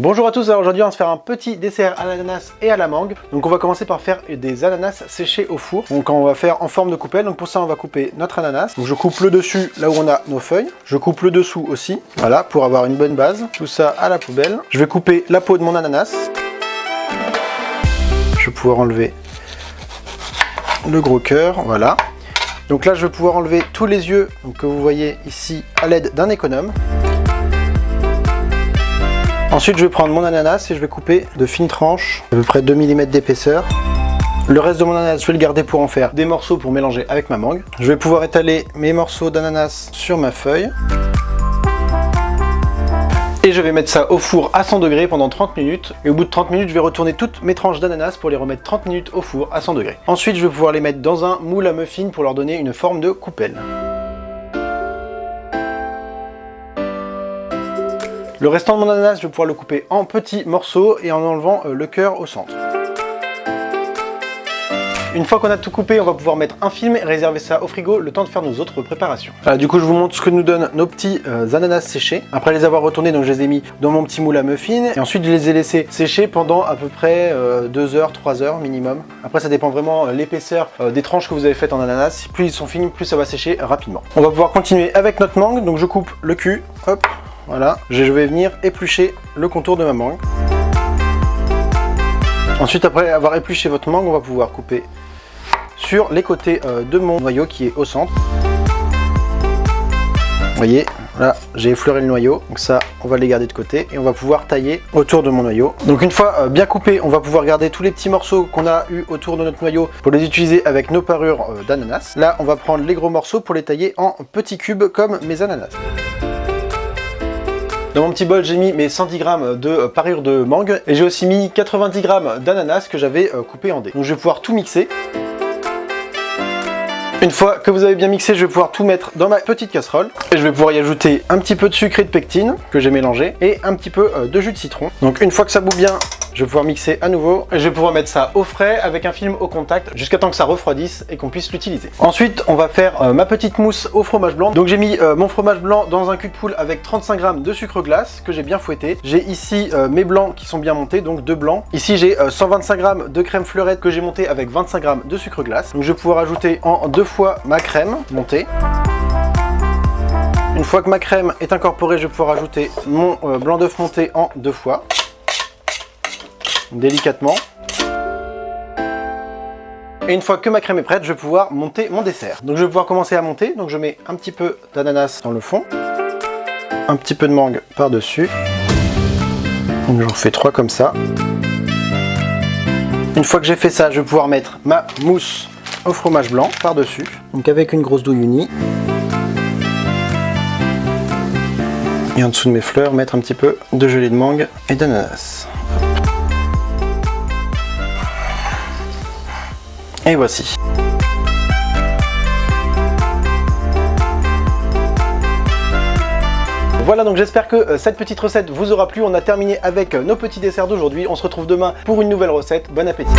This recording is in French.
Bonjour à tous, alors aujourd'hui on va se faire un petit dessert à l'ananas et à la mangue. Donc on va commencer par faire des ananas séchés au four. Donc on va faire en forme de coupelle, donc pour ça on va couper notre ananas. Donc je coupe le dessus là où on a nos feuilles, je coupe le dessous aussi, voilà, pour avoir une bonne base. Tout ça à la poubelle. Je vais couper la peau de mon ananas. Je vais pouvoir enlever le gros cœur, voilà. Donc là je vais pouvoir enlever tous les yeux donc, que vous voyez ici à l'aide d'un économe. Ensuite je vais prendre mon ananas et je vais couper de fines tranches, à peu près 2 mm d'épaisseur. Le reste de mon ananas je vais le garder pour en faire des morceaux pour mélanger avec ma mangue. Je vais pouvoir étaler mes morceaux d'ananas sur ma feuille. Et je vais mettre ça au four à 100 degrés pendant 30 minutes. Et au bout de 30 minutes, je vais retourner toutes mes tranches d'ananas pour les remettre 30 minutes au four à 100 degrés. Ensuite, je vais pouvoir les mettre dans un moule à muffins pour leur donner une forme de coupelle. Le restant de mon ananas, je vais pouvoir le couper en petits morceaux et en enlevant le cœur au centre. Une fois qu'on a tout coupé, on va pouvoir mettre un film et réserver ça au frigo le temps de faire nos autres préparations. Du coup, je vous montre ce que nous donnent nos petits ananas séchés. Après les avoir retournés, donc je les ai mis dans mon petit moule à muffins. Et ensuite, je les ai laissés sécher pendant à peu près 2 heures, 3 heures minimum. Après, ça dépend vraiment l'épaisseur des tranches que vous avez faites en ananas. Plus ils sont finis, plus ça va sécher rapidement. On va pouvoir continuer avec notre mangue. Donc je coupe le cul, hop, voilà. Je vais venir éplucher le contour de ma mangue. Ensuite, après avoir épluché votre mangue, on va pouvoir couper sur les côtés de mon noyau qui est au centre. Vous voyez, là j'ai effleuré le noyau, donc ça on va les garder de côté et on va pouvoir tailler autour de mon noyau. Donc une fois bien coupé, on va pouvoir garder tous les petits morceaux qu'on a eu autour de notre noyau pour les utiliser avec nos parures d'ananas. Là on va prendre les gros morceaux pour les tailler en petits cubes comme mes ananas. Dans mon petit bol, j'ai mis mes 110 g de parure de mangue et j'ai aussi mis 90 g d'ananas que j'avais coupé en dés. Donc je vais pouvoir tout mixer. Une fois que vous avez bien mixé, je vais pouvoir tout mettre dans ma petite casserole. Et je vais pouvoir y ajouter un petit peu de sucre et de pectine que j'ai mélangé et un petit peu de jus de citron. Donc une fois que ça bout bien, je vais pouvoir mixer à nouveau et je vais pouvoir mettre ça au frais avec un film au contact jusqu'à temps que ça refroidisse et qu'on puisse l'utiliser. Ensuite, on va faire ma petite mousse au fromage blanc. Donc j'ai mis mon fromage blanc dans un cul de poule avec 35 g de sucre glace que j'ai bien fouetté. J'ai ici mes blancs qui sont bien montés, donc 2 blancs. Ici j'ai 125 g de crème fleurette que j'ai montée avec 25 g de sucre glace. Donc je vais pouvoir ajouter en 2 fois ma crème montée. Une fois que ma crème est incorporée, je vais pouvoir ajouter mon blanc d'œuf monté en 2 fois. Délicatement. Et une fois que ma crème est prête, je vais pouvoir monter mon dessert. Donc je vais pouvoir commencer à monter. Donc je mets un petit peu d'ananas dans le fond, un petit peu de mangue par-dessus. Donc je refais 3 comme ça. Une fois que j'ai fait ça, je vais pouvoir mettre ma mousse au fromage blanc par-dessus. Donc avec une grosse douille unie. Et en dessous de mes fleurs, mettre un petit peu de gelée de mangue et d'ananas. Et voici. Voilà, donc j'espère que cette petite recette vous aura plu. On a terminé avec nos petits desserts d'aujourd'hui. On se retrouve demain pour une nouvelle recette. Bon appétit!